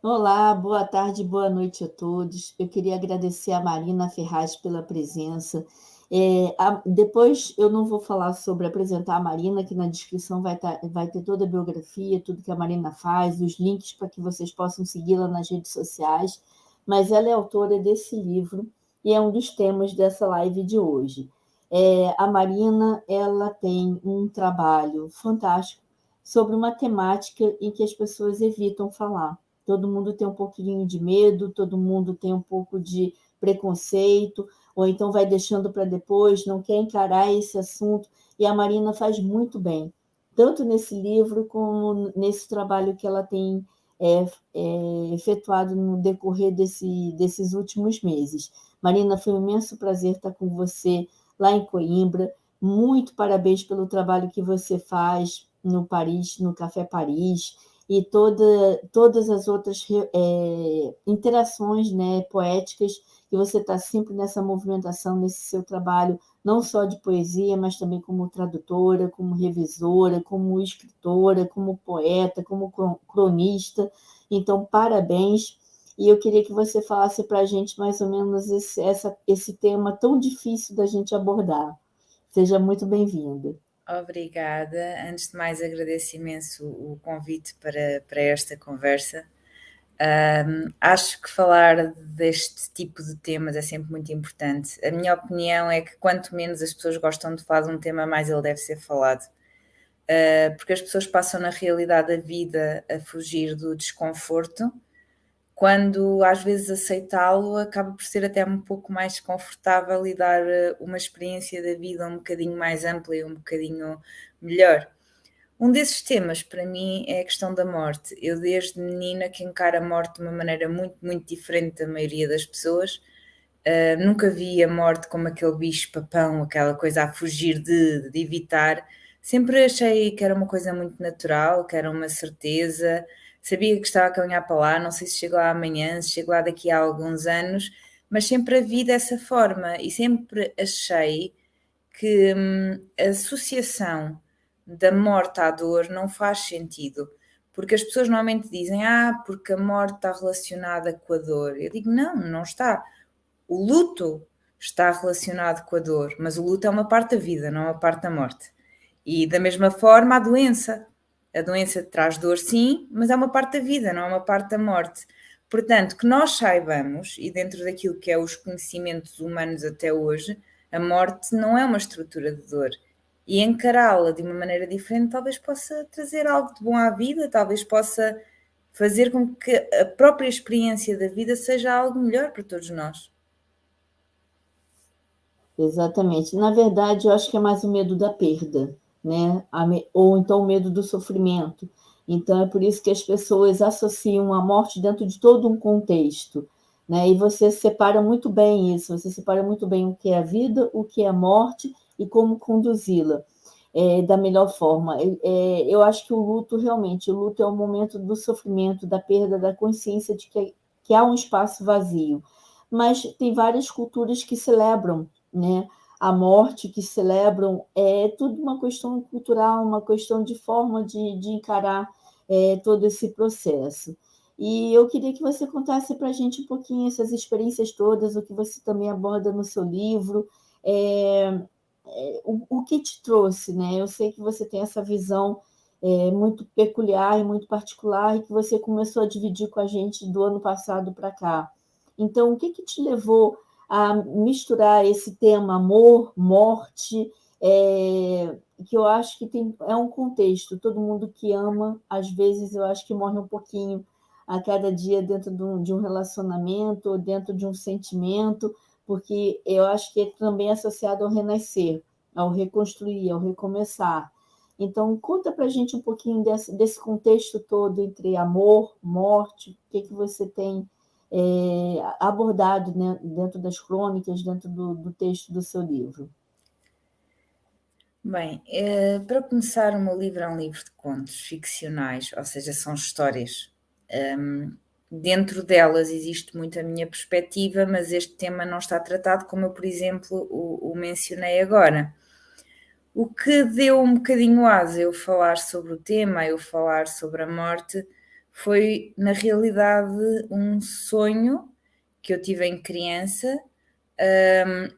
Olá, boa tarde, boa noite a todos. Eu queria agradecer a Marina Ferraz pela presença. Depois eu não vou falar sobre apresentar a Marina, que na descrição vai ter toda a biografia, tudo que a Marina faz, os links para que vocês possam segui-la nas redes sociais, mas ela é autora desse livro e é um dos temas dessa live de hoje. A Marina, ela tem um trabalho fantástico sobre uma temática em que as pessoas evitam falar. Todo mundo tem um pouquinho de medo, todo mundo tem um pouco de preconceito, ou então vai deixando para depois, não quer encarar esse assunto, e a Marina faz muito bem, tanto nesse livro como nesse trabalho que ela tem efetuado no decorrer desses últimos meses. Marina, foi um imenso prazer estar com você lá em Coimbra. Muito parabéns pelo trabalho que você faz no Paris, no Café Paris, e todas as outras interações, né, poéticas, que você está sempre nessa movimentação, nesse seu trabalho, não só de poesia, mas também como tradutora, como revisora, como escritora, como poeta, como cronista. Então, parabéns. E eu queria que você falasse para a gente mais ou menos esse tema tão difícil da gente abordar. Seja muito bem-vinda. Obrigada. Antes de mais, agradeço imenso o convite para esta conversa. Acho que falar deste tipo de temas é sempre muito importante. A minha opinião é que quanto menos as pessoas gostam de falar de um tema, mais ele deve ser falado. Porque as pessoas passam na realidade da vida a fugir do desconforto, quando às vezes aceitá-lo acaba por ser até um pouco mais confortável e dar uma experiência da vida um bocadinho mais ampla e um bocadinho melhor. Um desses temas, para mim, é a questão da morte. Eu, desde menina, que encaro a morte de uma maneira muito, muito diferente da maioria das pessoas. Nunca vi a morte como aquele bicho-papão, aquela coisa a fugir de evitar. Sempre achei que era uma coisa muito natural, que era uma certeza. Sabia que estava a caminhar para lá, não sei se chego lá amanhã, se chego lá daqui a alguns anos, mas sempre a vi dessa forma e sempre achei que a associação da morte à dor não faz sentido. Porque as pessoas normalmente dizem, porque a morte está relacionada com a dor. Eu digo, não, não está. O luto está relacionado com a dor, mas o luto é uma parte da vida, não é uma parte da morte. E da mesma forma, a doença. A doença traz dor, sim, mas é uma parte da vida, não é uma parte da morte. Portanto, que nós saibamos, e dentro daquilo que é os conhecimentos humanos até hoje, a morte não é uma estrutura de dor. E encará-la de uma maneira diferente talvez possa trazer algo de bom à vida, talvez possa fazer com que a própria experiência da vida seja algo melhor para todos nós. Exatamente. Na verdade, eu acho que é mais o medo da perda, né? Ou então o medo do sofrimento. Então, é por isso que as pessoas associam a morte dentro de todo um contexto, né? E você separa muito bem isso, você separa muito bem o que é a vida, o que é a morte e como conduzi-la da melhor forma. Eu acho que o luto, realmente, o luto é o momento do sofrimento, da perda, da consciência de que há um espaço vazio. Mas tem várias culturas que celebram, né, a morte, que celebram, tudo uma questão cultural, uma questão de forma de encarar todo esse processo. E eu queria que você contasse para a gente um pouquinho essas experiências todas, o que você também aborda no seu livro, é, o que te trouxe, né? Eu sei que você tem essa visão muito peculiar e muito particular e que você começou a dividir com a gente do ano passado para cá. Então, o que te levou a misturar esse tema amor, morte, que eu acho que é um contexto. Todo mundo que ama, às vezes, eu acho que morre um pouquinho a cada dia dentro de um relacionamento ou dentro de um sentimento, porque eu acho que é também associado ao renascer, ao reconstruir, ao recomeçar. Então, conta para a gente um pouquinho desse contexto todo entre amor, morte, o que você tem abordado, né, dentro das crônicas, dentro do texto do seu livro. Bem, para começar, o meu livro é um livro de contos ficcionais, ou seja, são histórias. Dentro delas existe muito a minha perspectiva, mas este tema não está tratado como eu, por exemplo, o mencionei agora. O que deu um bocadinho asa eu falar sobre o tema, eu falar sobre a morte, foi, na realidade, um sonho que eu tive em criança.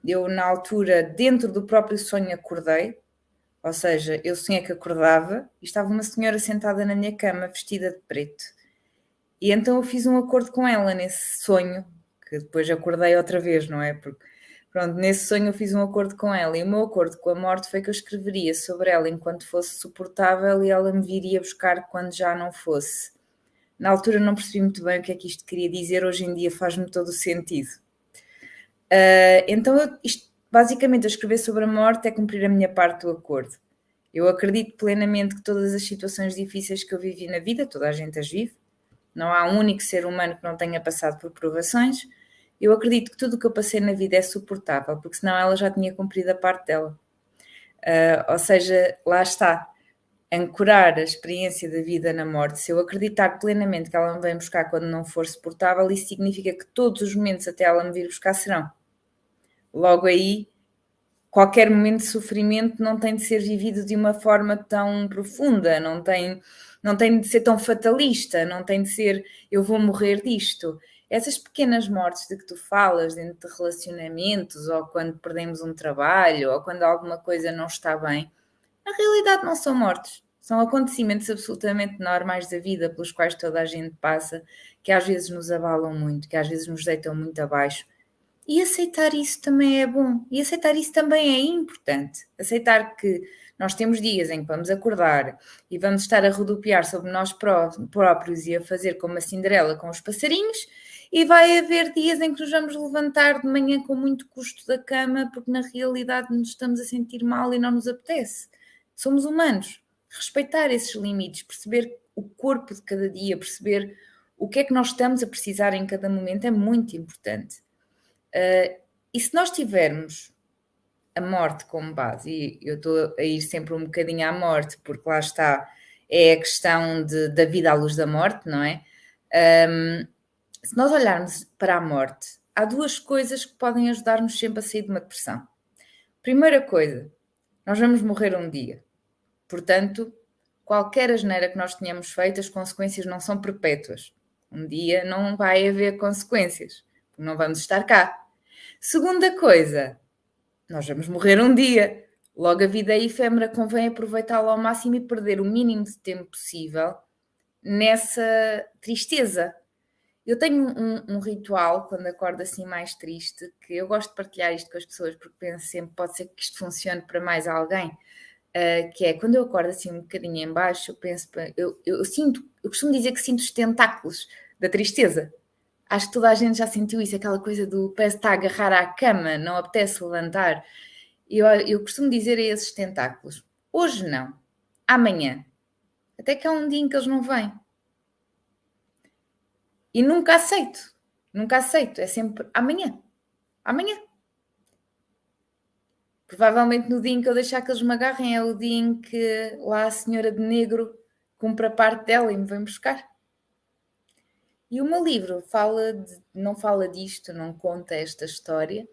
Eu, na altura, dentro do próprio sonho, acordei. Ou seja, eu sonhei que acordava e estava uma senhora sentada na minha cama, vestida de preto. E então eu fiz um acordo com ela nesse sonho, que depois acordei outra vez, não é? Porque, pronto, nesse sonho eu fiz um acordo com ela, e o meu acordo com a morte foi que eu escreveria sobre ela enquanto fosse suportável e ela me viria buscar quando já não fosse. Na altura não percebi muito bem o que é que isto queria dizer, hoje em dia faz-me todo o sentido. Então, basicamente, escrever sobre a morte é cumprir a minha parte do acordo. Eu acredito plenamente que todas as situações difíceis que eu vivi na vida, toda a gente as vive, não há um único ser humano que não tenha passado por provações. Eu acredito que tudo o que eu passei na vida é suportável, porque senão ela já tinha cumprido a parte dela. Ou seja, lá está, ancorar a experiência da vida na morte. Se eu acreditar plenamente que ela me vem buscar quando não for suportável, isso significa que todos os momentos até ela me vir buscar serão. Logo aí, qualquer momento de sofrimento não tem de ser vivido de uma forma tão profunda, não tem de ser tão fatalista, não tem de ser eu vou morrer disto. Essas pequenas mortes de que tu falas dentro de relacionamentos, ou quando perdemos um trabalho, ou quando alguma coisa não está bem, na realidade não são mortes. São acontecimentos absolutamente normais da vida pelos quais toda a gente passa, que às vezes nos abalam muito, que às vezes nos deitam muito abaixo. E aceitar isso também é bom. E aceitar isso também é importante. Aceitar que nós temos dias em que vamos acordar e vamos estar a rodopiar sobre nós próprios e a fazer como a Cinderela com os passarinhos, e vai haver dias em que nos vamos levantar de manhã com muito custo da cama porque na realidade nos estamos a sentir mal e não nos apetece. Somos humanos. Respeitar esses limites, perceber o corpo de cada dia, perceber o que é que nós estamos a precisar em cada momento é muito importante. E se nós tivermos a morte como base, e eu estou a ir sempre um bocadinho à morte, porque lá está, é a questão da vida à luz da morte, não é? Se nós olharmos para a morte, há duas coisas que podem ajudar-nos sempre a sair de uma depressão. Primeira coisa, nós vamos morrer um dia. Portanto, qualquer asneira que nós tenhamos feito, as consequências não são perpétuas. Um dia não vai haver consequências, não vamos estar cá. Segunda coisa, nós vamos morrer um dia. Logo, a vida é efêmera, convém aproveitá-la ao máximo e perder o mínimo de tempo possível nessa tristeza. Eu tenho um ritual, quando acordo assim mais triste, que eu gosto de partilhar isto com as pessoas, porque penso sempre, pode ser que isto funcione para mais alguém, que é, quando eu acordo assim um bocadinho em baixo, eu penso, eu costumo dizer que sinto os tentáculos da tristeza. Acho que toda a gente já sentiu isso, aquela coisa do parece que está a agarrar à cama, não apetece levantar. Eu costumo dizer a esses tentáculos, hoje não, amanhã. Até que há um dia em que eles não vêm. E nunca aceito, é sempre amanhã, amanhã. Provavelmente no dia em que eu deixar que eles me agarrem é o dia em que lá a senhora de negro cumpre a parte dela e me vem buscar. E o meu livro não fala disto, não conta esta história,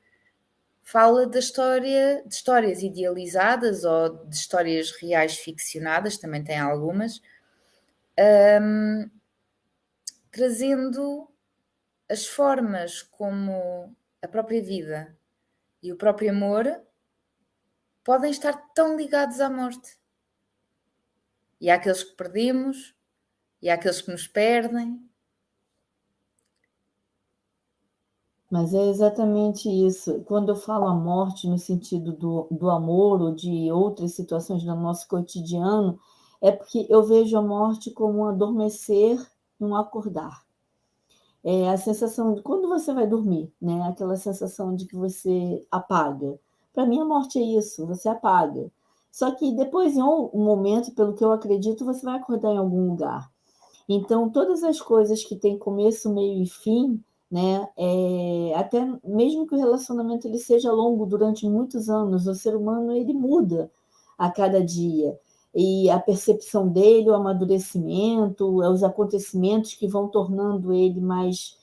fala de histórias idealizadas ou de histórias reais ficcionadas, também tem algumas, trazendo as formas como a própria vida e o próprio amor podem estar tão ligados à morte. E há aqueles que perdemos, e há aqueles que nos perdem. Mas é exatamente isso. Quando eu falo a morte no sentido do amor ou de outras situações do nosso cotidiano, é porque eu vejo a morte como um adormecer, um acordar. É a sensação de quando você vai dormir, né? Aquela sensação de que você apaga. Para mim, a morte é isso, você apaga. Só que depois, em um momento, pelo que eu acredito, você vai acordar em algum lugar. Então, todas as coisas que têm começo, meio e fim, né? Até mesmo que o relacionamento ele seja longo durante muitos anos, o ser humano ele muda a cada dia. E a percepção dele, o amadurecimento, os acontecimentos que vão tornando ele mais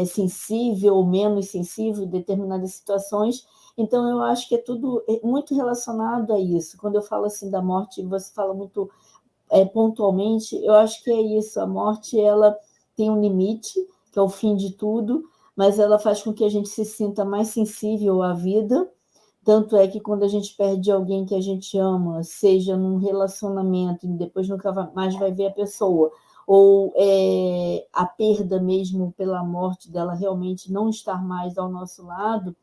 sensível ou menos sensível em determinadas situações. Então, eu acho que é tudo muito relacionado a isso. Quando eu falo assim da morte, você fala muito pontualmente, eu acho que é isso. A morte, ela tem um limite, que é o fim de tudo, mas ela faz com que a gente se sinta mais sensível à vida. Tanto é que quando a gente perde alguém que a gente ama, seja num relacionamento e depois nunca mais vai ver a pessoa, ou a perda mesmo pela morte dela realmente não estar mais ao nosso lado,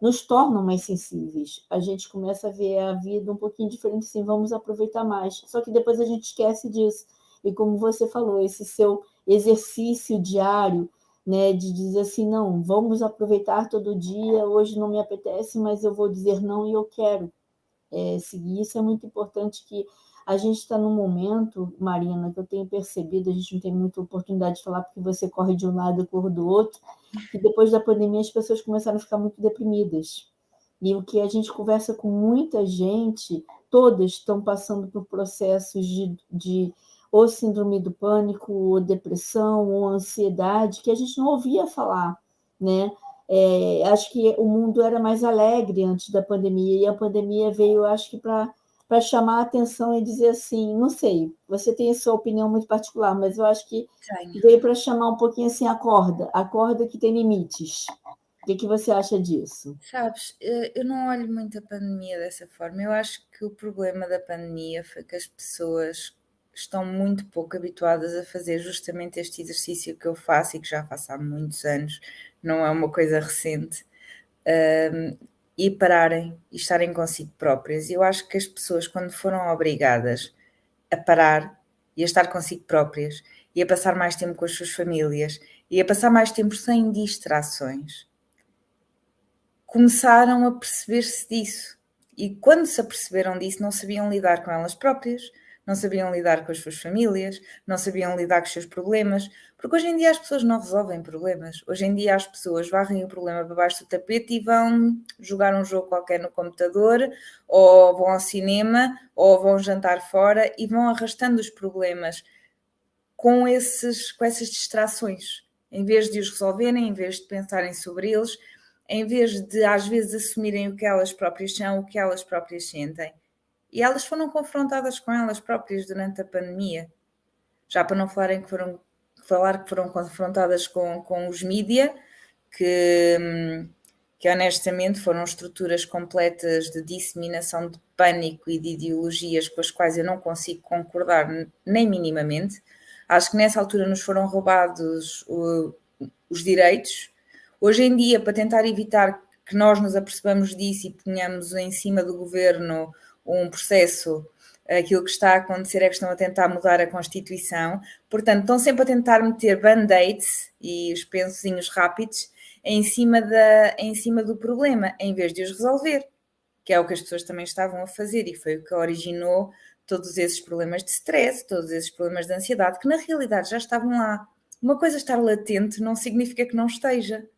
nos tornam mais sensíveis. A gente começa a ver a vida um pouquinho diferente, assim, vamos aproveitar mais. Só que depois a gente esquece disso. E como você falou, esse seu exercício diário, né, de dizer assim, não, vamos aproveitar todo dia, hoje não me apetece, mas eu vou dizer não e eu quero seguir. Isso é muito importante, que a gente está num momento, Marina, que eu tenho percebido, a gente não tem muita oportunidade de falar porque você corre de um lado e eu corro do outro, que depois da pandemia as pessoas começaram a ficar muito deprimidas. E o que a gente conversa com muita gente, todas estão passando por processos de ou síndrome do pânico, ou depressão, ou ansiedade, que a gente não ouvia falar, né? Acho que o mundo era mais alegre antes da pandemia, e a pandemia veio, acho que, para chamar a atenção e dizer assim, não sei, você tem a sua opinião muito particular, mas eu acho que veio para chamar um pouquinho assim, acorda que tem limites. O que você acha disso? Sabes, eu não olho muito a pandemia dessa forma. Eu acho que o problema da pandemia foi que as pessoas estão muito pouco habituadas a fazer justamente este exercício que eu faço e que já faço há muitos anos, não é uma coisa recente, e pararem e estarem consigo próprias. Eu acho que as pessoas, quando foram obrigadas a parar e a estar consigo próprias e a passar mais tempo com as suas famílias e a passar mais tempo sem distrações, começaram a perceber-se disso. E quando se aperceberam disso, não sabiam lidar com elas próprias, não sabiam lidar com as suas famílias, não sabiam lidar com os seus problemas, porque hoje em dia as pessoas não resolvem problemas. Hoje em dia as pessoas varrem o problema para baixo do tapete e vão jogar um jogo qualquer no computador, ou vão ao cinema, ou vão jantar fora e vão arrastando os problemas com essas distrações. Em vez de os resolverem, em vez de pensarem sobre eles, em vez de às vezes assumirem o que elas próprias são, o que elas próprias sentem. E elas foram confrontadas com elas próprias durante a pandemia. Já para não falarem que foram confrontadas com os mídia, que honestamente foram estruturas completas de disseminação de pânico e de ideologias com as quais eu não consigo concordar nem minimamente. Acho que nessa altura nos foram roubados os direitos. Hoje em dia, para tentar evitar que nós nos apercebamos disso e ponhamos em cima do governo um processo, aquilo que está a acontecer é que estão a tentar mudar a Constituição. Portanto, estão sempre a tentar meter band-aids e os pensozinhos rápidos em cima do problema, em vez de os resolver, que é o que as pessoas também estavam a fazer, e foi o que originou todos esses problemas de stress, todos esses problemas de ansiedade, que na realidade já estavam lá. Uma coisa estar latente não significa que não esteja.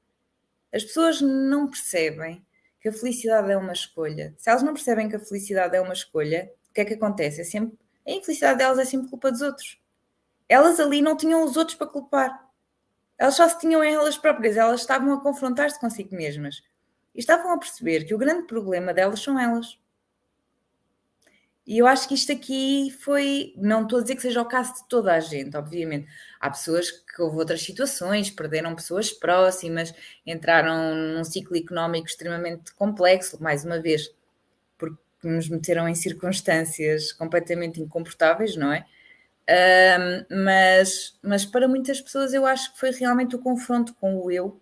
As pessoas não percebem que a felicidade é uma escolha. Se elas não percebem que a felicidade é uma escolha, o que é que acontece? A infelicidade delas é sempre culpa dos outros. Elas ali não tinham os outros para culpar. Elas só se tinham em elas próprias. Elas estavam a confrontar-se consigo mesmas. E estavam a perceber que o grande problema delas são elas. E eu acho que isto aqui foi... Não estou a dizer que seja o caso de toda a gente, obviamente. Há pessoas que houve outras situações, perderam pessoas próximas, entraram num ciclo económico extremamente complexo, mais uma vez, porque nos meteram em circunstâncias completamente incomportáveis, não é? Mas para muitas pessoas eu acho que foi realmente o confronto com o eu,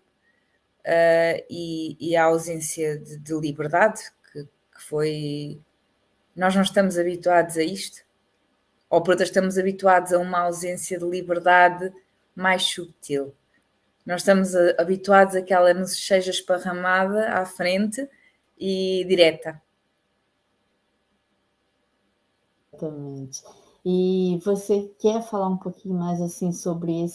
e a ausência de liberdade, que foi... Nós não estamos habituados a isto, ou por outras estamos habituados a uma ausência de liberdade mais subtil. Nós estamos habituados a que ela nos seja esparramada à frente e direta. Exatamente. E você quer falar um pouquinho mais assim sobre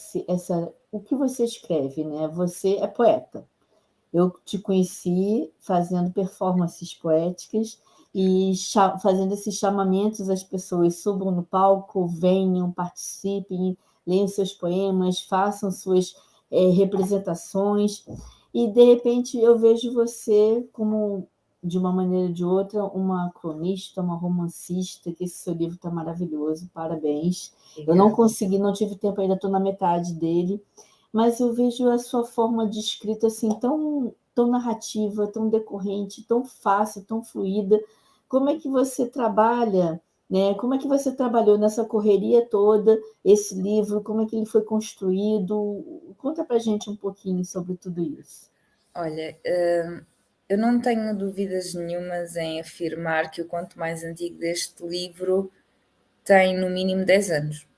o que você escreve, né? Você é poeta. Eu te conheci fazendo performances poéticas e fazendo esses chamamentos às pessoas: subam no palco, venham, participem, leiam seus poemas, façam suas representações. E, de repente, eu vejo você como de uma maneira ou de outra, uma cronista, uma romancista, que esse seu livro está maravilhoso, parabéns. Eu não consegui, não tive tempo ainda, estou na metade dele, mas eu vejo a sua forma de escrita assim tão narrativa, tão decorrente, tão fácil, tão fluida. Como é que você trabalha, né? Como é que você trabalhou nessa correria toda, esse livro, como é que ele foi construído? Conta para a gente um pouquinho sobre tudo isso. Olha, eu não tenho dúvidas nenhumas em afirmar que o conto mais antigo deste livro tem no mínimo 10 anos.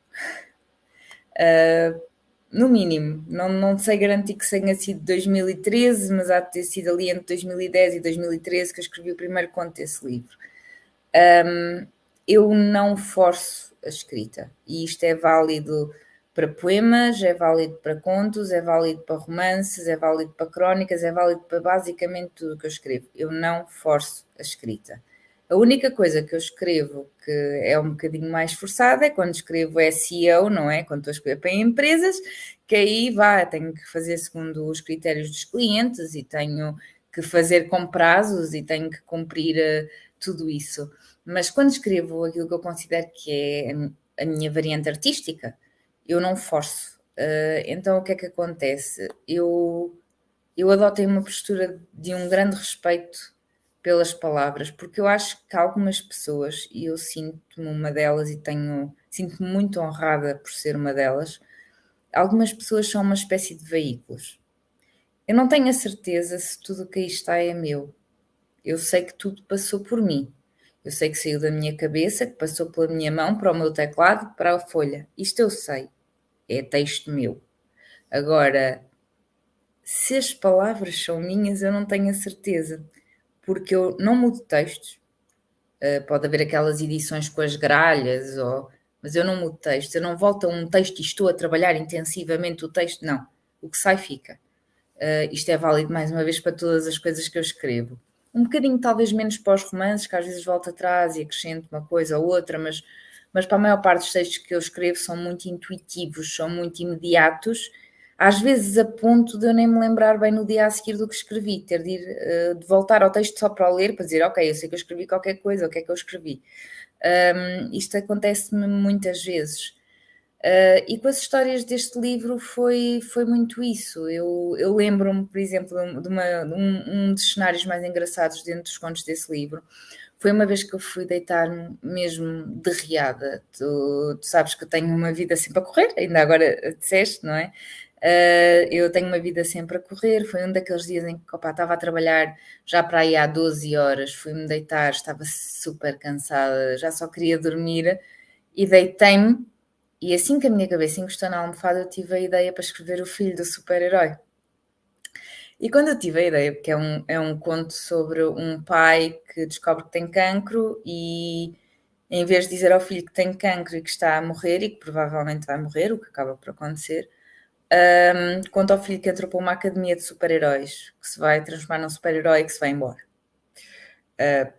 No mínimo, não sei garantir que tenha sido 2013, mas há de ter sido ali entre 2010 e 2013 que eu escrevi o primeiro conto desse livro. Eu não forço a escrita, e isto é válido para poemas, é válido para contos, é válido para romances, é válido para crónicas, é válido para basicamente tudo o que eu escrevo. Eu não forço a escrita. A única coisa que eu escrevo que é um bocadinho mais forçada é quando escrevo SEO, não é? Quando estou a escrever para empresas, que aí tenho que fazer segundo os critérios dos clientes e tenho que fazer com prazos e tenho que cumprir tudo isso. Mas quando escrevo aquilo que eu considero que é a minha variante artística, eu não forço. Então o que é que acontece? Eu adotei uma postura de um grande respeito pelas palavras, porque eu acho que algumas pessoas, e eu sinto-me uma delas e sinto-me muito honrada por ser uma delas, algumas pessoas são uma espécie de veículos. Eu não tenho a certeza se tudo o que aí está é meu. Eu sei que tudo passou por mim. Eu sei que saiu da minha cabeça, que passou pela minha mão, para o meu teclado, para a folha. Isto eu sei. É texto meu. Agora, se as palavras são minhas, eu não tenho a certeza. Porque eu não mudo textos. Pode haver aquelas edições com as gralhas, mas eu não mudo textos. Eu não volto a um texto e estou a trabalhar intensivamente o texto. Não. O que sai, fica. Isto é válido, mais uma vez, para todas as coisas que eu escrevo. Um bocadinho, talvez, menos para os romances, que às vezes volto atrás e acrescento uma coisa ou outra, mas para a maior parte dos textos que eu escrevo são muito intuitivos, são muito imediatos, às vezes a ponto de eu nem me lembrar bem no dia a seguir do que escrevi, ter de voltar ao texto só para o ler, para dizer, ok, eu sei que eu escrevi qualquer coisa, o que é que eu escrevi? Isto acontece-me muitas vezes. E com as histórias deste livro foi muito isso. Eu lembro-me, por exemplo, de um dos cenários mais engraçados dentro dos contos desse livro. Foi uma vez que eu fui deitar-me mesmo derriada. Tu sabes que eu tenho uma vida sempre a correr, ainda agora disseste, não é? Eu tenho uma vida sempre a correr. Foi um daqueles dias em que estava a trabalhar já para aí há 12 horas. Fui-me deitar, estava super cansada, já só queria dormir e deitei-me. E assim que a minha cabeça encostou na almofada, eu tive a ideia para escrever O Filho do Super-Herói. E quando eu tive a ideia, porque é um conto sobre um pai que descobre que tem cancro e em vez de dizer ao filho que tem cancro e que está a morrer e que provavelmente vai morrer, o que acaba por acontecer, conta ao filho que entrou para uma academia de super-heróis, que se vai transformar num super-herói e que se vai embora.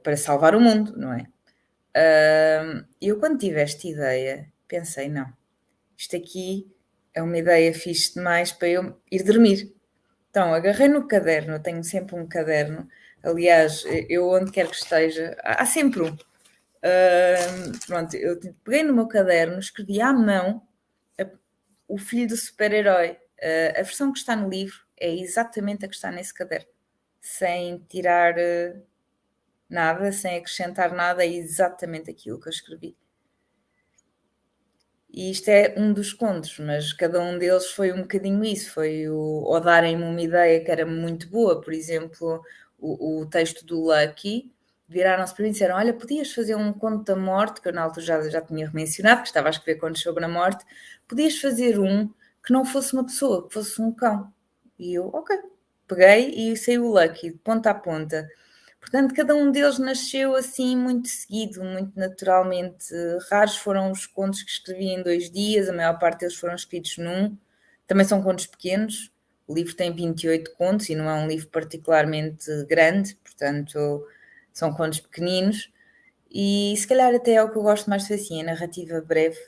Para salvar o mundo, não é? E eu quando tive esta ideia, pensei, não, isto aqui é uma ideia fixe demais para eu ir dormir. Então, agarrei no caderno, eu tenho sempre um caderno, aliás, eu onde quer que esteja, há sempre um. Pronto, eu peguei no meu caderno, escrevi à mão O Filho do Super-Herói. A versão que está no livro é exatamente a que está nesse caderno, sem tirar nada, sem acrescentar nada, é exatamente aquilo que eu escrevi. E isto é um dos contos, mas cada um deles foi um bocadinho isso, foi ou darem-me uma ideia que era muito boa, por exemplo, o texto do Lucky, viraram-se para mim e disseram, olha, podias fazer um conto da morte, que eu na altura já tinha mencionado, que estava a escrever contos sobre a morte, podias fazer um que não fosse uma pessoa, que fosse um cão. E eu, ok, peguei e saiu o Lucky, de ponta a ponta. Portanto, cada um deles nasceu assim muito seguido, muito naturalmente. Raros foram os contos que escrevi em 2 dias, a maior parte deles foram escritos num. Também são contos pequenos, o livro tem 28 contos e não é um livro particularmente grande, portanto são contos pequeninos. E se calhar até é o que eu gosto mais de fazer assim, a narrativa breve.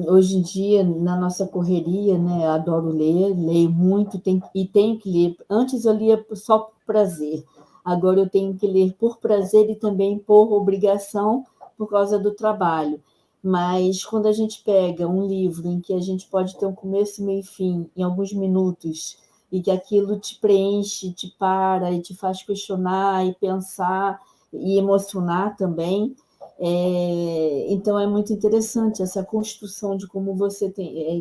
hoje em dia, na nossa correria, né, adoro ler, leio muito e tenho que ler. Antes eu lia só por prazer, agora eu tenho que ler por prazer e também por obrigação, por causa do trabalho. Mas quando a gente pega um livro em que a gente pode ter um começo, meio e fim, em alguns minutos, e que aquilo te preenche, te para e te faz questionar e pensar e emocionar também, então é muito interessante essa construção de como você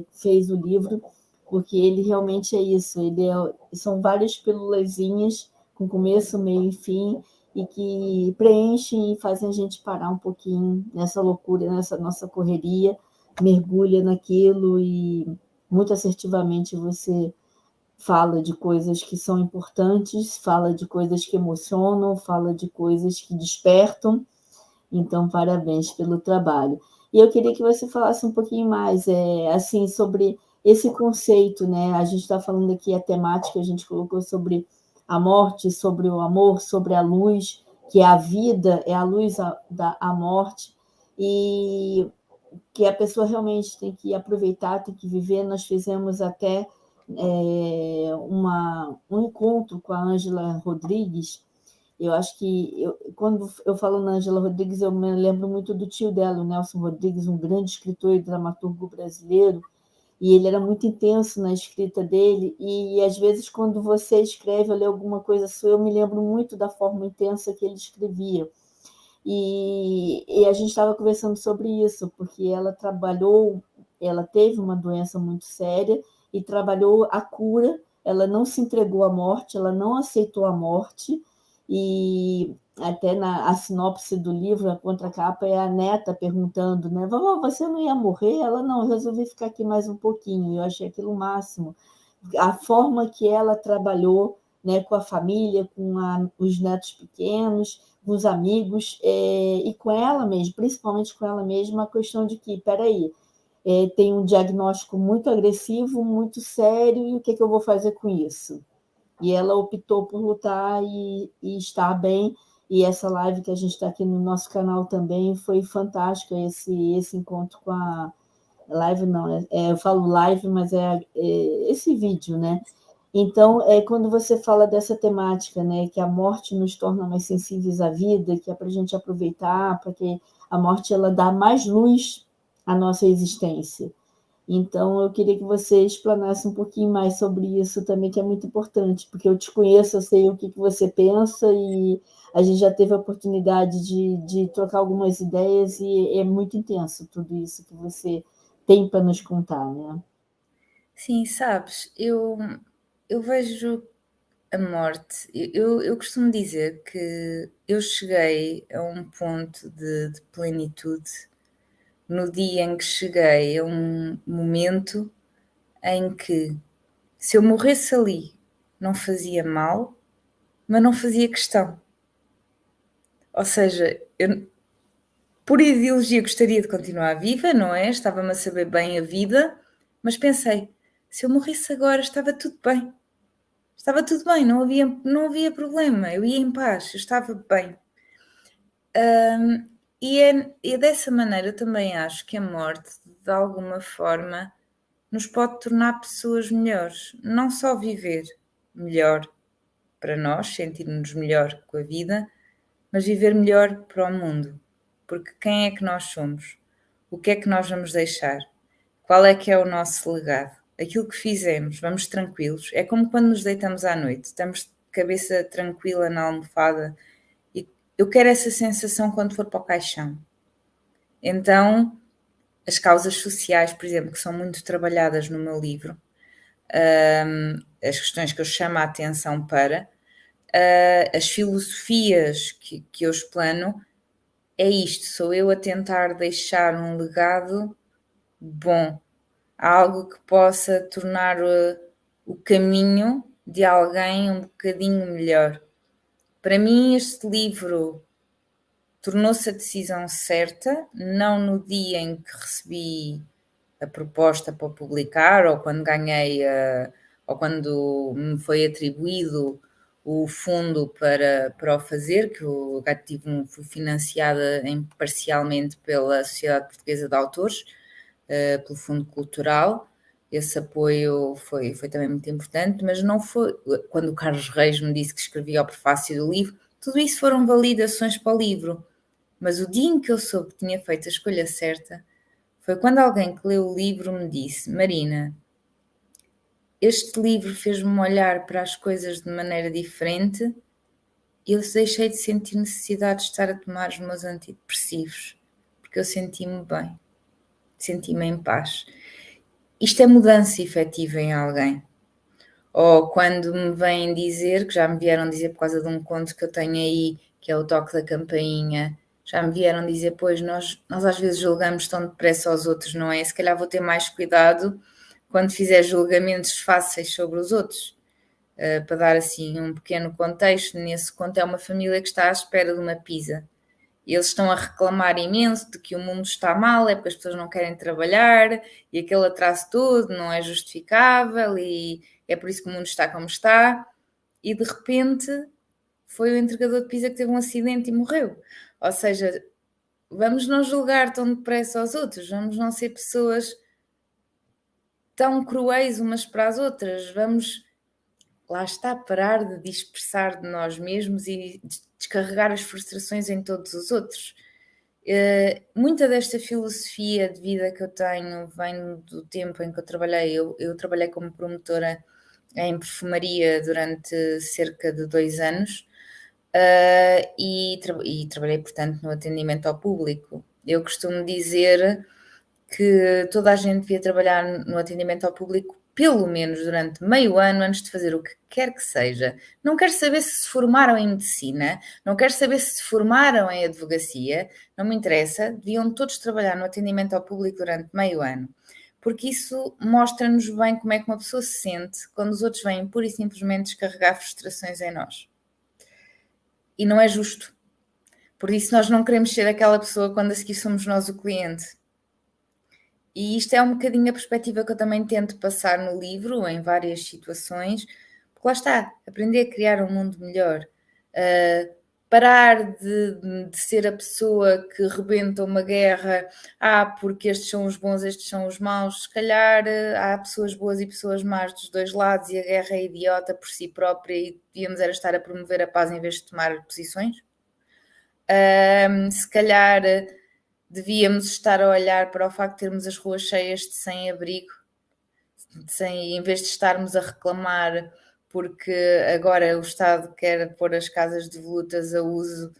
fez o livro, porque ele realmente é isso, são várias pílulazinhas com começo, meio e fim, e que preenchem e fazem a gente parar um pouquinho nessa loucura, nessa nossa correria, mergulha naquilo e muito assertivamente você fala de coisas que são importantes, fala de coisas que emocionam, fala de coisas que despertam. Então, parabéns pelo trabalho. E eu queria que você falasse um pouquinho mais, assim, sobre esse conceito, né? A gente está falando aqui a temática, a gente colocou sobre a morte, sobre o amor, sobre a luz, que é a vida, é a luz da morte, e que a pessoa realmente tem que aproveitar, tem que viver. Nós fizemos até um encontro com a Ângela Rodrigues. Eu acho que, quando eu falo na Ângela Rodrigues, eu me lembro muito do tio dela, o Nelson Rodrigues, um grande escritor e dramaturgo brasileiro, e ele era muito intenso na escrita dele, e às vezes, quando você escreve ou lê alguma coisa sua, eu me lembro muito da forma intensa que ele escrevia. E a gente estava conversando sobre isso, porque ela teve uma doença muito séria e trabalhou a cura, ela não se entregou à morte, ela não aceitou a morte, e até a sinopse do livro, a contracapa, é a neta perguntando, né, vovó, você não ia morrer? Ela, não, eu resolvi ficar aqui mais um pouquinho, eu achei aquilo o máximo. A forma que ela trabalhou, né, com a família, com os netos pequenos, com os amigos, e com ela mesma, principalmente com ela mesma, a questão de que, peraí, tem um diagnóstico muito agressivo, muito sério, e o que eu vou fazer com isso? E ela optou por lutar e estar bem, e essa live que a gente está aqui no nosso canal também foi fantástica, esse encontro com a live, não, eu falo live, mas esse vídeo, né? Então, quando você fala dessa temática, né, que a morte nos torna mais sensíveis à vida, que é para a gente aproveitar, porque a morte ela dá mais luz à nossa existência. Então, eu queria que você explanasse um pouquinho mais sobre isso também, que é muito importante, porque eu te conheço, eu sei o que você pensa, e a gente já teve a oportunidade de trocar algumas ideias, e é muito intenso tudo isso que você tem para nos contar, né? Sim, sabes, eu vejo a morte. Eu costumo dizer que eu cheguei a um ponto de plenitude no dia em que cheguei a um momento em que, se eu morresse ali, não fazia mal, mas não fazia questão. Ou seja, eu, por ideologia, gostaria de continuar viva, não é? Estava-me a saber bem a vida, mas pensei, se eu morresse agora, estava tudo bem. Estava tudo bem, não havia problema, eu ia em paz, eu estava bem. E dessa maneira eu também acho que a morte, de alguma forma, nos pode tornar pessoas melhores. Não só viver melhor para nós, sentir-nos melhor com a vida, mas viver melhor para o mundo. Porque quem é que nós somos? O que é que nós vamos deixar? Qual é que é o nosso legado? Aquilo que fizemos, vamos tranquilos. É como quando nos deitamos à noite, estamos de cabeça tranquila na almofada, e eu quero essa sensação quando for para o caixão. Então, as causas sociais, por exemplo, que são muito trabalhadas no meu livro, as questões que eu chamo a atenção para, as filosofias que eu explano, é isto, sou eu a tentar deixar um legado bom, algo que possa tornar o caminho de alguém um bocadinho melhor. Para mim, este livro tornou-se a decisão certa, não no dia em que recebi a proposta para publicar, ou quando ganhei, ou quando me foi atribuído o fundo para o fazer, que eu fui financiada parcialmente pela Sociedade Portuguesa de Autores, pelo Fundo Cultural. Esse apoio foi também muito importante, mas não foi... Quando o Carlos Reis me disse que escrevia o prefácio do livro, tudo isso foram validações para o livro. Mas o dia em que eu soube que tinha feito a escolha certa foi quando alguém que leu o livro me disse: Marina, este livro fez-me olhar para as coisas de maneira diferente e eu deixei de sentir necessidade de estar a tomar os meus antidepressivos, porque eu senti-me bem, senti-me em paz. Isto é mudança efetiva em alguém. Ou quando me vêm dizer, que já me vieram dizer por causa de um conto que eu tenho aí, que é o toque da campainha, já me vieram dizer, pois nós às vezes julgamos tão depressa aos outros, não é? Se calhar vou ter mais cuidado quando fizer julgamentos fáceis sobre os outros. Para dar assim um pequeno contexto, nesse conto é uma família que está à espera de uma pizza. E eles estão a reclamar imenso de que o mundo está mal, é porque as pessoas não querem trabalhar e aquele atraso todo não é justificável e é por isso que o mundo está como está. E de repente foi o entregador de pizza que teve um acidente e morreu. Ou seja, vamos não julgar tão depressa aos outros, vamos não ser pessoas tão cruéis umas para as outras, vamos, lá está, parar de dispersar de nós mesmos e descarregar as frustrações em todos os outros. Muita desta filosofia de vida que eu tenho vem do tempo em que eu trabalhei. Eu trabalhei como promotora em perfumaria durante cerca de 2 anos e trabalhei, portanto, no atendimento ao público. Eu costumo dizer que toda a gente devia trabalhar no atendimento ao público pelo menos durante meio ano antes de fazer o que quer que seja. Não quero saber se formaram em medicina, não quero saber se formaram em advocacia, não me interessa, deviam todos trabalhar no atendimento ao público durante meio ano, porque isso mostra-nos bem como é que uma pessoa se sente quando os outros vêm pura e simplesmente descarregar frustrações em nós. E não é justo. Por isso nós não queremos ser aquela pessoa quando a seguir somos nós o cliente. E isto é um bocadinho a perspectiva que eu também tento passar no livro, em várias situações, porque lá está, aprender a criar um mundo melhor. Parar de ser a pessoa que rebenta uma guerra, porque estes são os bons, estes são os maus. Se calhar há pessoas boas e pessoas más dos dois lados e a guerra é idiota por si própria e devíamos era estar a promover a paz em vez de tomar posições. Se calhar devíamos estar a olhar para o facto de termos as ruas cheias de sem-abrigo, em vez de estarmos a reclamar porque agora o Estado quer pôr as casas devolutas a uso,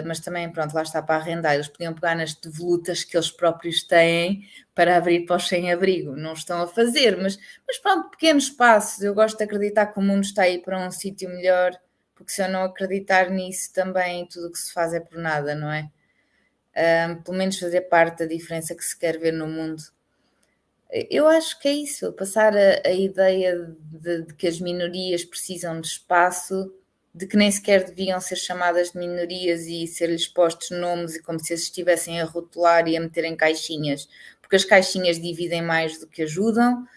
mas também, pronto, lá está para arrendar. Eles podiam pegar nas devolutas que eles próprios têm para abrir para os sem-abrigo. Não estão a fazer, mas pronto, pequenos passos. Eu gosto de acreditar que o mundo está aí para um sítio melhor, porque se eu não acreditar nisso também tudo o que se faz é por nada, não é? Pelo menos fazer parte da diferença que se quer ver no mundo. Eu acho que é isso, passar a ideia de que as minorias precisam de espaço, de que nem sequer deviam ser chamadas de minorias e ser-lhes postos nomes e como se as estivessem a rotular e a meter em caixinhas, porque as caixinhas dividem mais do que ajudam.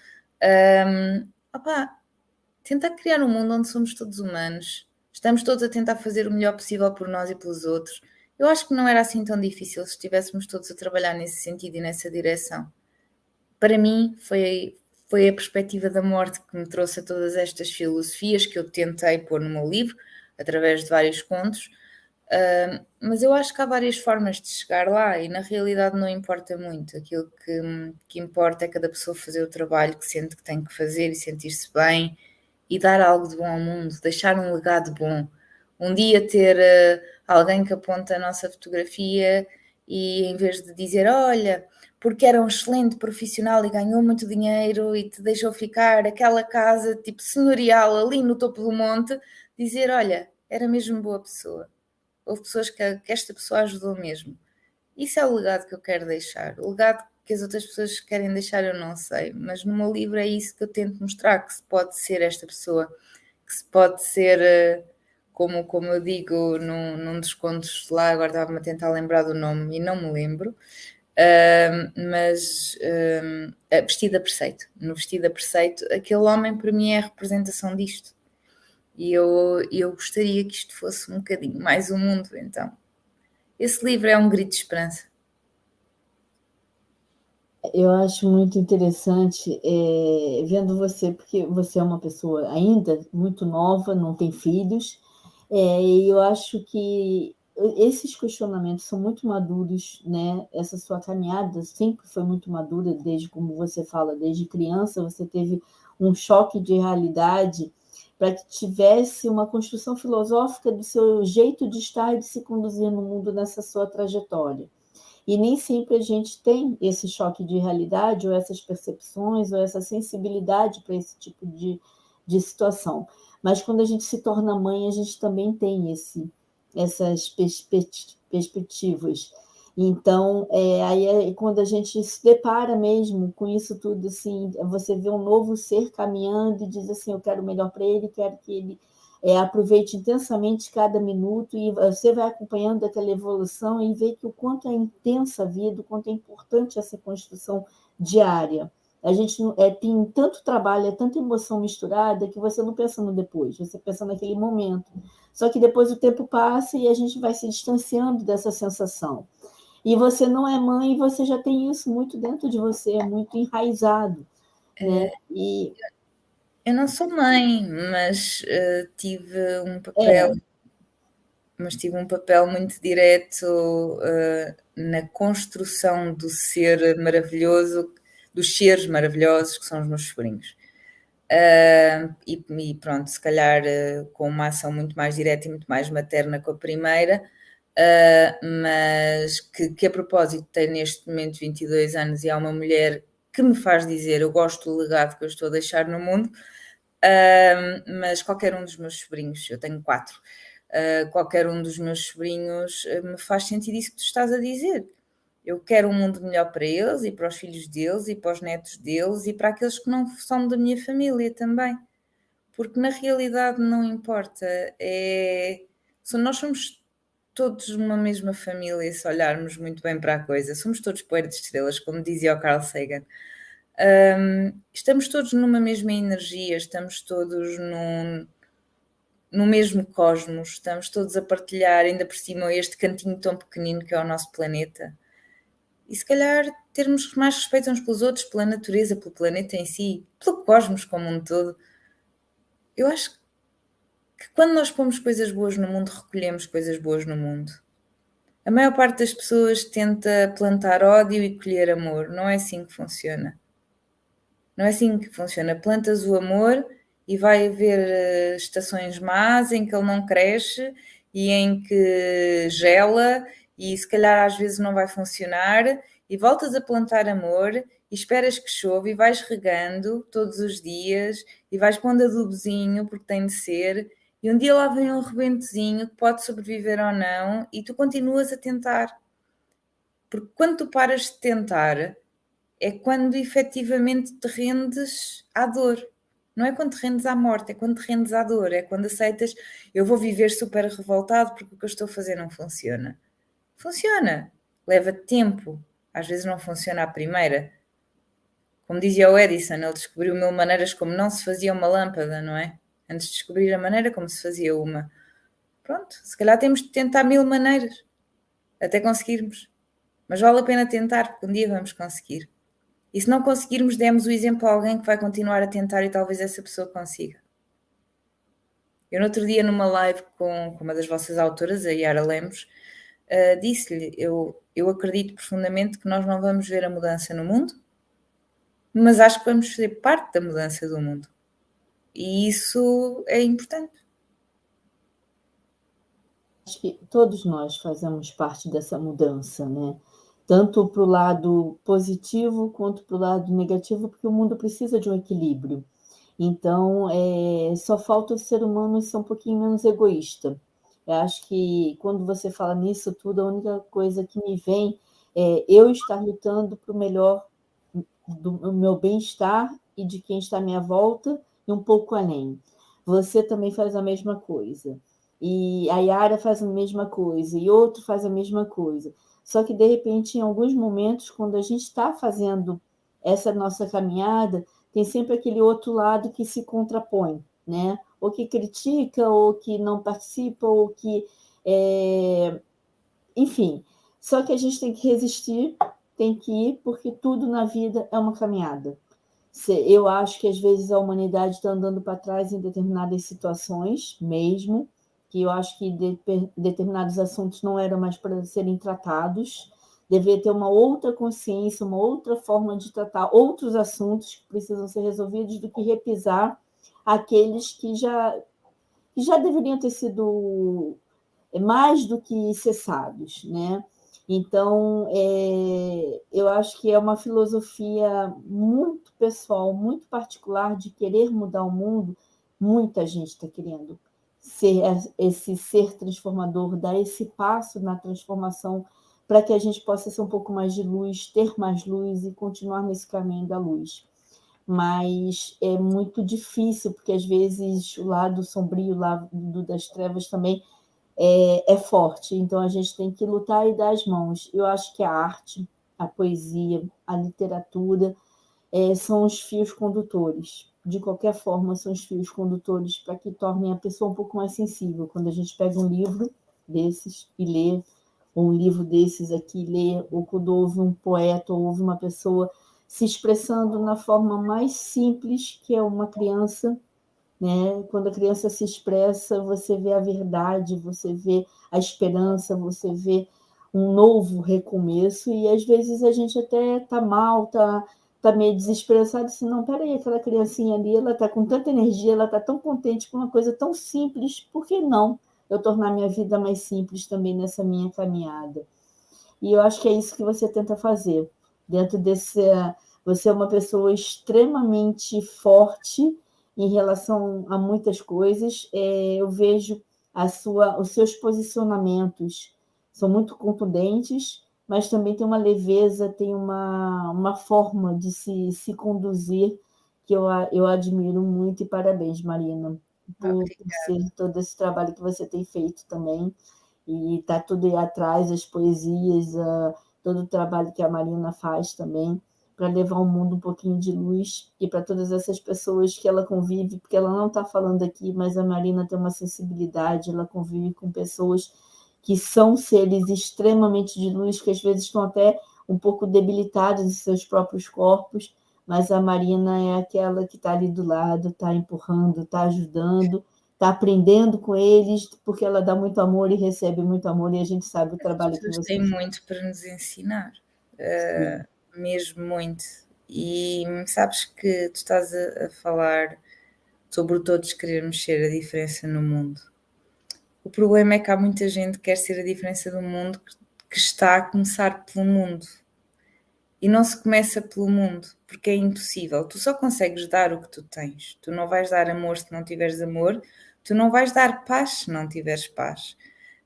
Tentar criar um mundo onde somos todos humanos, estamos todos a tentar fazer o melhor possível por nós e pelos outros. Eu acho que não era assim tão difícil se estivéssemos todos a trabalhar nesse sentido e nessa direção. Para mim, foi a perspectiva da morte que me trouxe a todas estas filosofias que eu tentei pôr no meu livro, através de vários contos, mas eu acho que há várias formas de chegar lá e na realidade não importa muito. Aquilo que importa é cada pessoa fazer o trabalho que sente que tem que fazer e sentir-se bem e dar algo de bom ao mundo, deixar um legado bom. Um dia ter alguém que aponta a nossa fotografia e em vez de dizer, olha, porque era um excelente profissional e ganhou muito dinheiro e te deixou ficar aquela casa tipo senhorial ali no topo do monte, dizer, olha, era mesmo boa pessoa. Houve pessoas que esta pessoa ajudou mesmo. Isso é o legado que eu quero deixar. O legado que as outras pessoas querem deixar eu não sei, mas no meu livro é isso que eu tento mostrar, que se pode ser esta pessoa, que se pode ser, como eu digo num dos contos lá, agora estava-me a tentar lembrar do nome e não me lembro, mas Vestido a Preceito. No Vestido a Preceito, aquele homem para mim é a representação disto. E eu gostaria que isto fosse um bocadinho mais o mundo, então. Esse livro é um grito de esperança. Eu acho muito interessante vendo você, porque você é uma pessoa ainda muito nova, não tem filhos, e eu acho que esses questionamentos são muito maduros, né? Essa sua caminhada sempre foi muito madura, desde como você fala, desde criança você teve um choque de realidade para que tivesse uma construção filosófica do seu jeito de estar e de se conduzir no mundo nessa sua trajetória. E nem sempre a gente tem esse choque de realidade, ou essas percepções, ou essa sensibilidade para esse tipo de situação. Mas quando a gente se torna mãe, a gente também tem essas perspectivas. Então, aí quando a gente se depara mesmo com isso tudo, assim, você vê um novo ser caminhando e diz assim, eu quero o melhor para ele, quero que ele aproveite intensamente cada minuto e você vai acompanhando aquela evolução e vê que o quanto é intensa a vida, o quanto é importante essa construção diária. A gente tem tanto trabalho, é tanta emoção misturada que você não pensa no depois, você pensa naquele momento. Só que depois o tempo passa e a gente vai se distanciando dessa sensação. E você não é mãe, você já tem isso muito dentro de você, é muito enraizado, né? Eu não sou mãe, mas tive um papel muito direto na construção do ser maravilhoso, dos seres maravilhosos que são os meus sobrinhos. E pronto, se calhar com uma ação muito mais direta e muito mais materna com a primeira, mas que a propósito tem neste momento 22 anos e é uma mulher que me faz dizer eu gosto do legado que eu estou a deixar no mundo, mas qualquer um dos meus sobrinhos, eu tenho 4, qualquer um dos meus sobrinhos me faz sentir isso que tu estás a dizer. Eu quero um mundo melhor para eles e para os filhos deles e para os netos deles e para aqueles que não são da minha família também. Porque na realidade não importa. Nós somos todos uma mesma família se olharmos muito bem para a coisa. Somos todos poeira de estrelas, como dizia o Carl Sagan. Estamos todos numa mesma energia, estamos todos no mesmo cosmos, estamos todos a partilhar, ainda por cima, este cantinho tão pequenino que é o nosso planeta. E se calhar termos mais respeito uns pelos outros, pela natureza, pelo planeta em si, pelo cosmos como um todo. Eu acho que quando nós pomos coisas boas no mundo, recolhemos coisas boas no mundo. A maior parte das pessoas tenta plantar ódio e colher amor. Não é assim que funciona. Não é assim que funciona. Plantas o amor e vai haver estações más em que ele não cresce e em que gela e se calhar às vezes não vai funcionar e voltas a plantar amor e esperas que chova e vais regando todos os dias e vais pondo adubozinho porque tem de ser e um dia lá vem um rebentezinho que pode sobreviver ou não e tu continuas a tentar. Porque quando tu paras de tentar é quando efetivamente te rendes à dor. Não é quando te rendes à morte, é quando te rendes à dor, é quando aceitas, eu vou viver super revoltado porque o que eu estou a fazer não funciona. Funciona, leva tempo, às vezes não funciona à primeira. Como dizia o Edison, ele descobriu 1000 maneiras como não se fazia uma lâmpada, não é? Antes de descobrir a maneira como se fazia uma. Pronto, se calhar temos de tentar 1000 maneiras até conseguirmos. Mas vale a pena tentar, porque um dia vamos conseguir. E se não conseguirmos, demos o exemplo a alguém que vai continuar a tentar e talvez essa pessoa consiga. Eu no outro dia numa live com uma das vossas autoras, a Yara Lemos, disse-lhe, eu acredito profundamente que nós não vamos ver a mudança no mundo, mas acho que vamos fazer parte da mudança do mundo. E isso é importante. Acho que todos nós fazemos parte dessa mudança, né? Tanto para o lado positivo quanto para o lado negativo, porque o mundo precisa de um equilíbrio. Então, só falta o ser humano ser um pouquinho menos egoísta. Eu acho que quando você fala nisso tudo, a única coisa que me vem é eu estar lutando para o melhor do meu bem-estar e de quem está à minha volta e um pouco além. Você também faz a mesma coisa. E a Yara faz a mesma coisa, e outro faz a mesma coisa. Só que, de repente, em alguns momentos, quando a gente está fazendo essa nossa caminhada, tem sempre aquele outro lado que se contrapõe, né? Ou que critica, ou que não participa, ou que... Enfim, só que a gente tem que resistir tem que ir, porque tudo na vida é uma caminhada. Eu acho que às vezes a humanidade está andando para trás em determinadas situações, mesmo, que eu acho que determinados assuntos não eram mais para serem tratados, deveria ter uma outra consciência, uma outra forma de tratar outros assuntos que precisam ser resolvidos do que repisar aqueles que já deveriam ter sido mais do que cessados, né? Então, eu acho que é uma filosofia muito pessoal, muito particular de querer mudar o mundo. Muita gente está querendo ser esse ser transformador, dar esse passo na transformação para que a gente possa ser um pouco mais de luz, ter mais luz e continuar nesse caminho da luz. Mas é muito difícil, porque às vezes o lado sombrio, o lado das trevas também é forte, então a gente tem que lutar e dar as mãos. Eu acho que a arte, a poesia, a literatura são os fios condutores. De qualquer forma, são os fios condutores para que tornem a pessoa um pouco mais sensível. Quando a gente pega um livro desses e lê, ou um livro desses aqui e lê, ou quando ouve um poeta ou ouve uma pessoa se expressando na forma mais simples, que é uma criança, né? Quando a criança se expressa, você vê a verdade, você vê a esperança, você vê um novo recomeço, e às vezes a gente até está mal, tá meio desesperançado, assim, não, peraí, aquela criancinha ali, ela está com tanta energia, ela está tão contente com uma coisa tão simples, por que não eu tornar minha vida mais simples também nessa minha caminhada? E eu acho que é isso que você tenta fazer, dentro desse... Você é uma pessoa extremamente forte em relação a muitas coisas. Eu vejo os seus posicionamentos são muito contundentes, mas também tem uma leveza, tem uma forma de se conduzir que eu admiro muito, e parabéns, Marina, por ser todo esse trabalho que você tem feito também, e está tudo aí atrás, as poesias, todo o trabalho que a Marina faz também, para levar ao mundo um pouquinho de luz, e para todas essas pessoas que ela convive, porque ela não está falando aqui, mas a Marina tem uma sensibilidade, ela convive com pessoas que são seres extremamente de luz, que às vezes estão até um pouco debilitados em seus próprios corpos, mas a Marina é aquela que está ali do lado, está empurrando, está ajudando, está aprendendo com eles, porque ela dá muito amor e recebe muito amor, e a gente sabe o trabalho que você tem muito para nos ensinar, mesmo muito. E sabes que tu estás a falar sobre todos querermos ser a diferença no mundo. O problema é que há muita gente que quer ser a diferença do mundo, que está a começar pelo mundo. E não se começa pelo mundo, porque é impossível. Tu só consegues dar o que tu tens. Tu não vais dar amor se não tiveres amor. Tu não vais dar paz se não tiveres paz.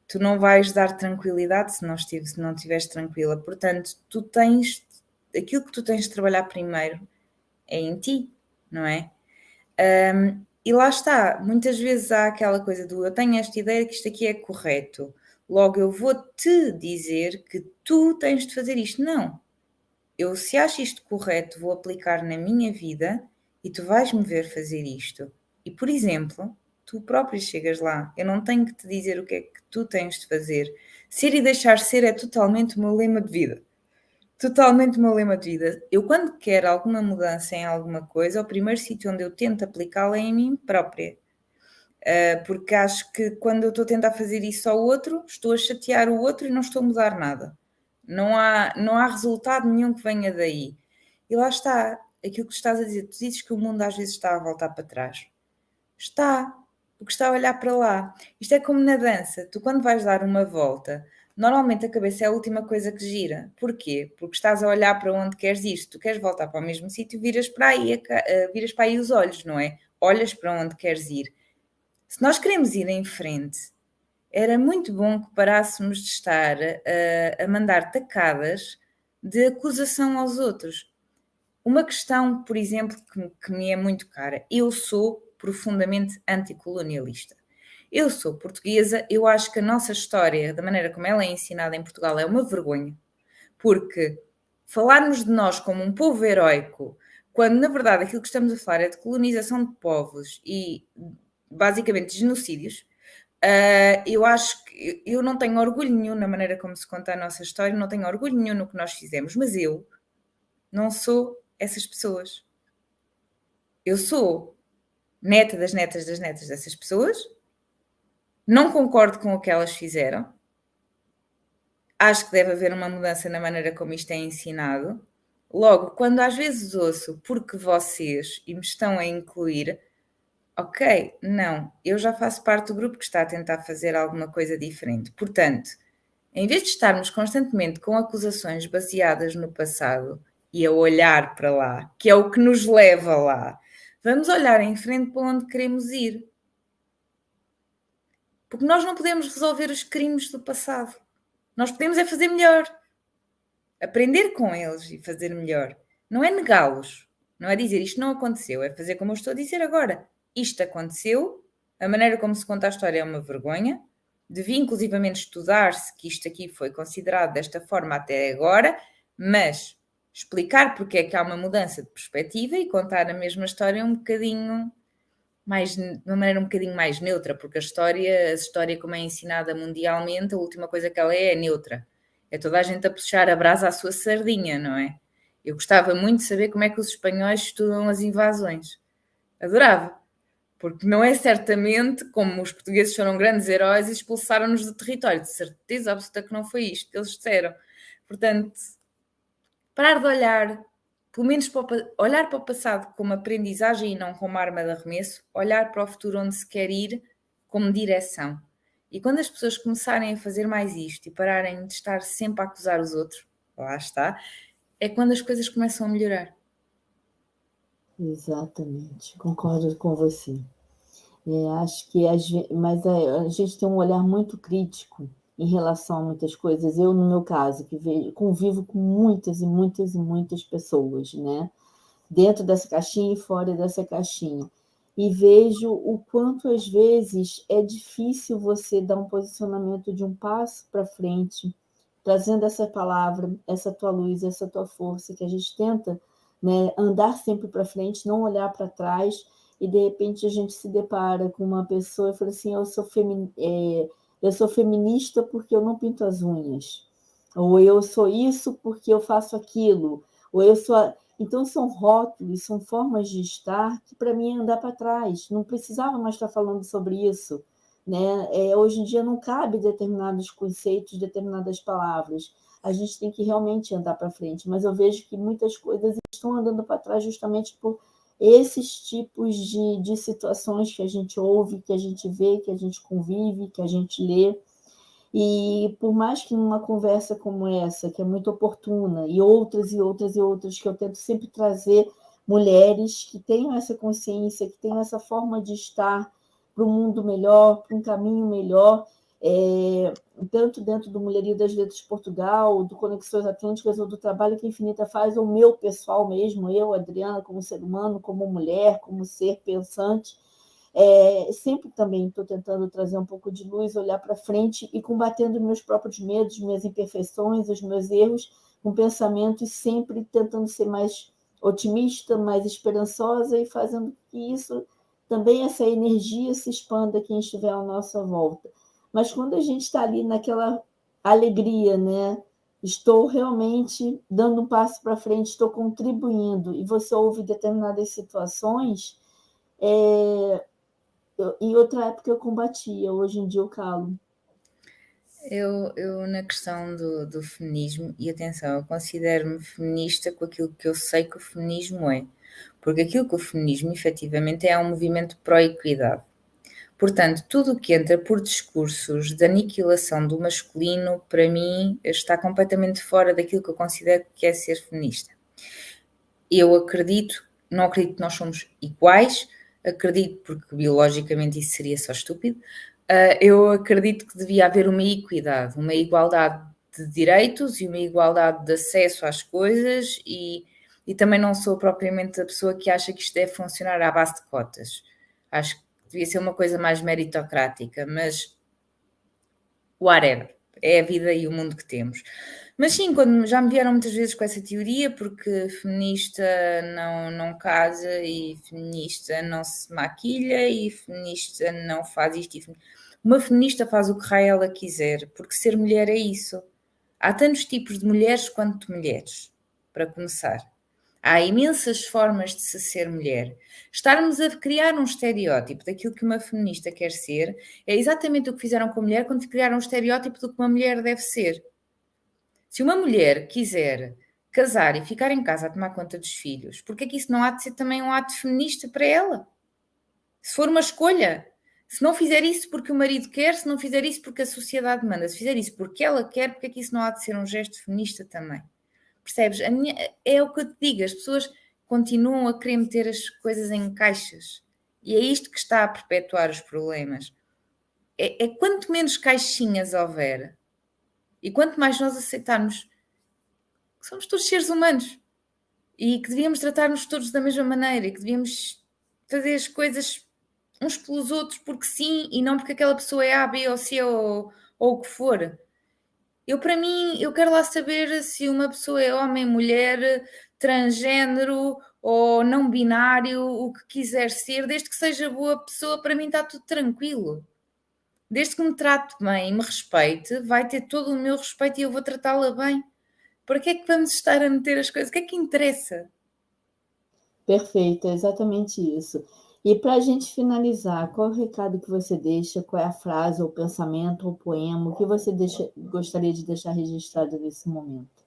Tu não vais dar tranquilidade se não estiveres tranquila. Portanto, aquilo que tu tens de trabalhar primeiro é em ti, não é? E lá está, muitas vezes há aquela coisa do eu tenho esta ideia que isto aqui é correto, logo eu vou-te dizer que tu tens de fazer isto. Não, eu se acho isto correto vou aplicar na minha vida e tu vais-me ver fazer isto. E por exemplo, tu próprio chegas lá, eu não tenho que te dizer o que é que tu tens de fazer. Ser e deixar ser é totalmente o meu lema de vida. Totalmente o meu lema de vida. Eu, quando quero alguma mudança em alguma coisa, o primeiro sítio onde eu tento aplicá-la é em mim própria. Porque acho que quando eu estou a tentar fazer isso ao outro, estou a chatear o outro e não estou a mudar nada. Não há resultado nenhum que venha daí. E lá está, aquilo que estás a dizer. Tu dizes que o mundo às vezes está a voltar para trás. Está, porque está a olhar para lá. Isto é como na dança. Tu, quando vais dar uma volta, normalmente a cabeça é a última coisa que gira. Porquê? Porque estás a olhar para onde queres ir. Se tu queres voltar para o mesmo sítio, viras para aí os olhos, não é? Olhas para onde queres ir. Se nós queremos ir em frente, era muito bom que parássemos de estar a mandar tacadas de acusação aos outros. Uma questão, por exemplo, que me é muito cara. Eu sou profundamente anticolonialista. Eu sou portuguesa, eu acho que a nossa história, da maneira como ela é ensinada em Portugal, é uma vergonha. Porque falarmos de nós como um povo heroico, quando na verdade aquilo que estamos a falar é de colonização de povos e basicamente genocídios, Eu acho que eu não tenho orgulho nenhum na maneira como se conta a nossa história, não tenho orgulho nenhum no que nós fizemos, mas eu não sou essas pessoas. Eu sou neta das netas das netas dessas pessoas, não concordo com o que elas fizeram, acho que deve haver uma mudança na maneira como isto é ensinado. Logo, quando às vezes ouço porque vocês e me estão a incluir, ok, não, eu já faço parte do grupo que está a tentar fazer alguma coisa diferente. Portanto, em vez de estarmos constantemente com acusações baseadas no passado e a olhar para lá, que é o que nos leva lá, vamos olhar em frente para onde queremos ir. Porque nós não podemos resolver os crimes do passado. Nós podemos é fazer melhor. Aprender com eles e fazer melhor. Não é negá-los. Não é dizer isto não aconteceu. É fazer como eu estou a dizer agora. Isto aconteceu. A maneira como se conta a história é uma vergonha. Devia inclusivamente estudar-se que isto aqui foi considerado desta forma até agora, mas explicar porque é que há uma mudança de perspectiva e contar a mesma história um bocadinho mais, de uma maneira um bocadinho mais neutra, porque a história como é ensinada mundialmente, a última coisa que ela é neutra. É toda a gente a puxar a brasa à sua sardinha, não é? Eu gostava muito de saber como é que os espanhóis estudam as invasões. Adorava. Porque não é certamente como os portugueses foram grandes heróis e expulsaram-nos do território. De certeza absoluta que não foi isto que eles disseram. Portanto, parar de olhar, pelo menos olhar para o passado como aprendizagem e não como arma de arremesso, olhar para o futuro onde se quer ir como direção. E quando as pessoas começarem a fazer mais isto e pararem de estar sempre a acusar os outros, lá está, é quando as coisas começam a melhorar. Exatamente, concordo com você. Acho que mas a gente tem um olhar muito crítico em relação a muitas coisas. Eu, no meu caso, que convivo com muitas e muitas e muitas pessoas, né? Dentro dessa caixinha e fora dessa caixinha. E vejo o quanto, às vezes, é difícil você dar um posicionamento de um passo para frente, trazendo essa palavra, essa tua luz, essa tua força, que a gente tenta, né, andar sempre para frente, não olhar para trás, e de repente a gente se depara com uma pessoa e fala assim, eu sou feminista porque eu não pinto as unhas, ou eu sou isso porque eu faço aquilo, ou eu sou... Então, são rótulos, são formas de estar que, para mim, é andar para trás. Não precisava mais estar falando sobre isso. Né? Hoje em dia, não cabe determinados conceitos, determinadas palavras. A gente tem que realmente andar para frente. Mas eu vejo que muitas coisas estão andando para trás justamente por esses tipos de situações que a gente ouve, que a gente vê, que a gente convive, que a gente lê. E por mais que numa conversa como essa, que é muito oportuna, e outras e outras e outras, que eu tento sempre trazer mulheres que tenham essa consciência, que tenham essa forma de estar para um mundo melhor, para um caminho melhor, tanto dentro do Mulherio das Letras de Portugal, do Conexões Atlânticas, ou do trabalho que a Infinita faz, ou meu pessoal mesmo, eu, Adriana, como ser humano, como mulher, como ser pensante, sempre também estou tentando trazer um pouco de luz, olhar para frente e combatendo meus próprios medos, minhas imperfeições, os meus erros, com pensamentos sempre tentando ser mais otimista, mais esperançosa e fazendo que isso também, essa energia se expanda quem estiver à nossa volta. Mas quando a gente está ali naquela alegria, né? Estou realmente dando um passo para frente, estou contribuindo, e você ouve determinadas situações, em outra época eu combatia, hoje em dia eu calo. Eu na questão do feminismo, e atenção, eu considero-me feminista com aquilo que eu sei que o feminismo é. Porque aquilo que o feminismo efetivamente é um movimento pró-equidade. Portanto, tudo o que entra por discursos de aniquilação do masculino, para mim, está completamente fora daquilo que eu considero que é ser feminista. Eu acredito, não acredito que nós somos iguais, acredito porque biologicamente isso seria só estúpido, eu acredito que devia haver uma equidade, uma igualdade de direitos e uma igualdade de acesso às coisas e também não sou propriamente a pessoa que acha que isto deve funcionar à base de cotas. Acho que devia ser uma coisa mais meritocrática, mas whatever, é a vida e o mundo que temos. Mas sim, quando já me vieram muitas vezes com essa teoria, porque feminista não casa e feminista não se maquilha e feminista não faz isto. Uma feminista faz o que raio ela quiser, porque ser mulher é isso. Há tantos tipos de mulheres quanto mulheres, para começar. Há imensas formas de se ser mulher. Estarmos a criar um estereótipo daquilo que uma feminista quer ser é exatamente o que fizeram com a mulher quando criaram um estereótipo do que uma mulher deve ser. Se uma mulher quiser casar e ficar em casa a tomar conta dos filhos, porque é que isso não há de ser também um ato feminista para ela? Se for uma escolha, se não fizer isso porque o marido quer, se não fizer isso porque a sociedade manda, se fizer isso porque ela quer, porque é que isso não há de ser um gesto feminista também? Percebes? É o que eu te digo, as pessoas continuam a querer meter as coisas em caixas. E é isto que está a perpetuar os problemas. É quanto menos caixinhas houver e quanto mais nós aceitarmos que somos todos seres humanos e que devíamos tratar-nos todos da mesma maneira e que devíamos fazer as coisas uns pelos outros porque sim e não porque aquela pessoa é A, B ou C ou o que for. Para mim, eu quero lá saber se uma pessoa é homem, mulher, transgênero ou não binário, o que quiser ser, desde que seja boa pessoa, para mim está tudo tranquilo. Desde que me trate bem e me respeite, vai ter todo o meu respeito e eu vou tratá-la bem. Para que é que vamos estar a meter as coisas? O que é que interessa? Perfeito, é exatamente isso. E para a gente finalizar, qual é o recado que você deixa? Qual é a frase, ou pensamento, ou poema? O que você gostaria de deixar registrado nesse momento?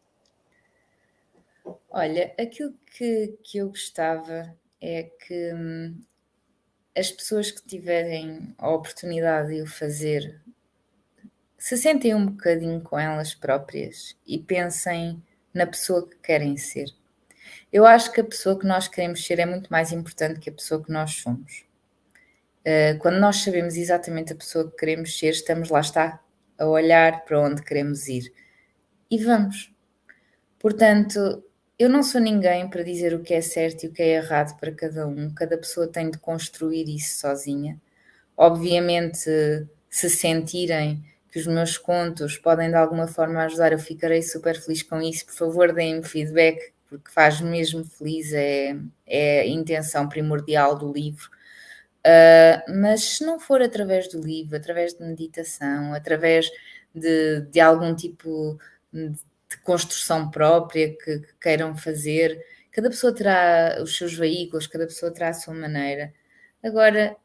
Olha, aquilo que eu gostava é que as pessoas que tiverem a oportunidade de o fazer se sentem um bocadinho com elas próprias e pensem na pessoa que querem ser. Eu acho que a pessoa que nós queremos ser é muito mais importante que a pessoa que nós somos. Quando nós sabemos exatamente a pessoa que queremos ser, estamos lá está, a olhar para onde queremos ir. E vamos. Portanto, eu não sou ninguém para dizer o que é certo e o que é errado para cada um. Cada pessoa tem de construir isso sozinha. Obviamente, se sentirem que os meus contos podem de alguma forma ajudar, eu ficarei super feliz com isso. Por favor, deem-me feedback, porque faz mesmo feliz, é a intenção primordial do livro. Mas se não for através do livro, através de meditação, através de algum tipo de construção própria que queiram fazer, cada pessoa terá os seus veículos, cada pessoa terá a sua maneira. Agora,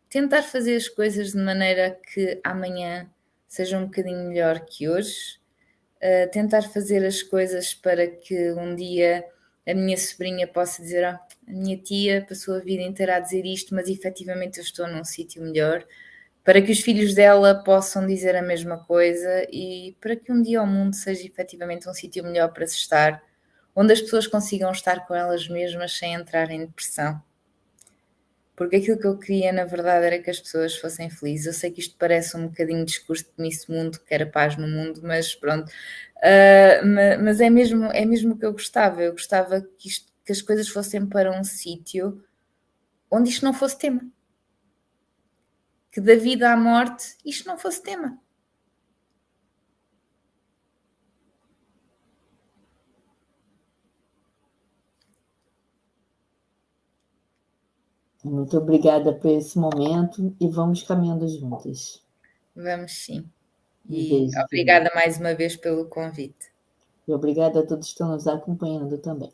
tentar fazer as coisas de maneira que amanhã seja um bocadinho melhor que hoje, tentar fazer as coisas para que um dia a minha sobrinha possa dizer: a minha tia passou a vida inteira a dizer isto, mas efetivamente eu estou num sítio melhor, para que os filhos dela possam dizer a mesma coisa e para que um dia o mundo seja efetivamente um sítio melhor para se estar, onde as pessoas consigam estar com elas mesmas sem entrar em depressão. Porque aquilo que eu queria, na verdade, era que as pessoas fossem felizes. Eu sei que isto parece um bocadinho discurso de Miss Mundo, que era paz no mundo, mas pronto. Mas é mesmo o que eu gostava. Eu gostava que as coisas fossem para um sítio onde isto não fosse tema. Que da vida à morte isto não fosse tema. Muito obrigada por esse momento e vamos caminhando juntas. Vamos sim. Um E beijo, obrigada querida. mais uma vez pelo convite. E obrigada a todos que estão nos acompanhando também.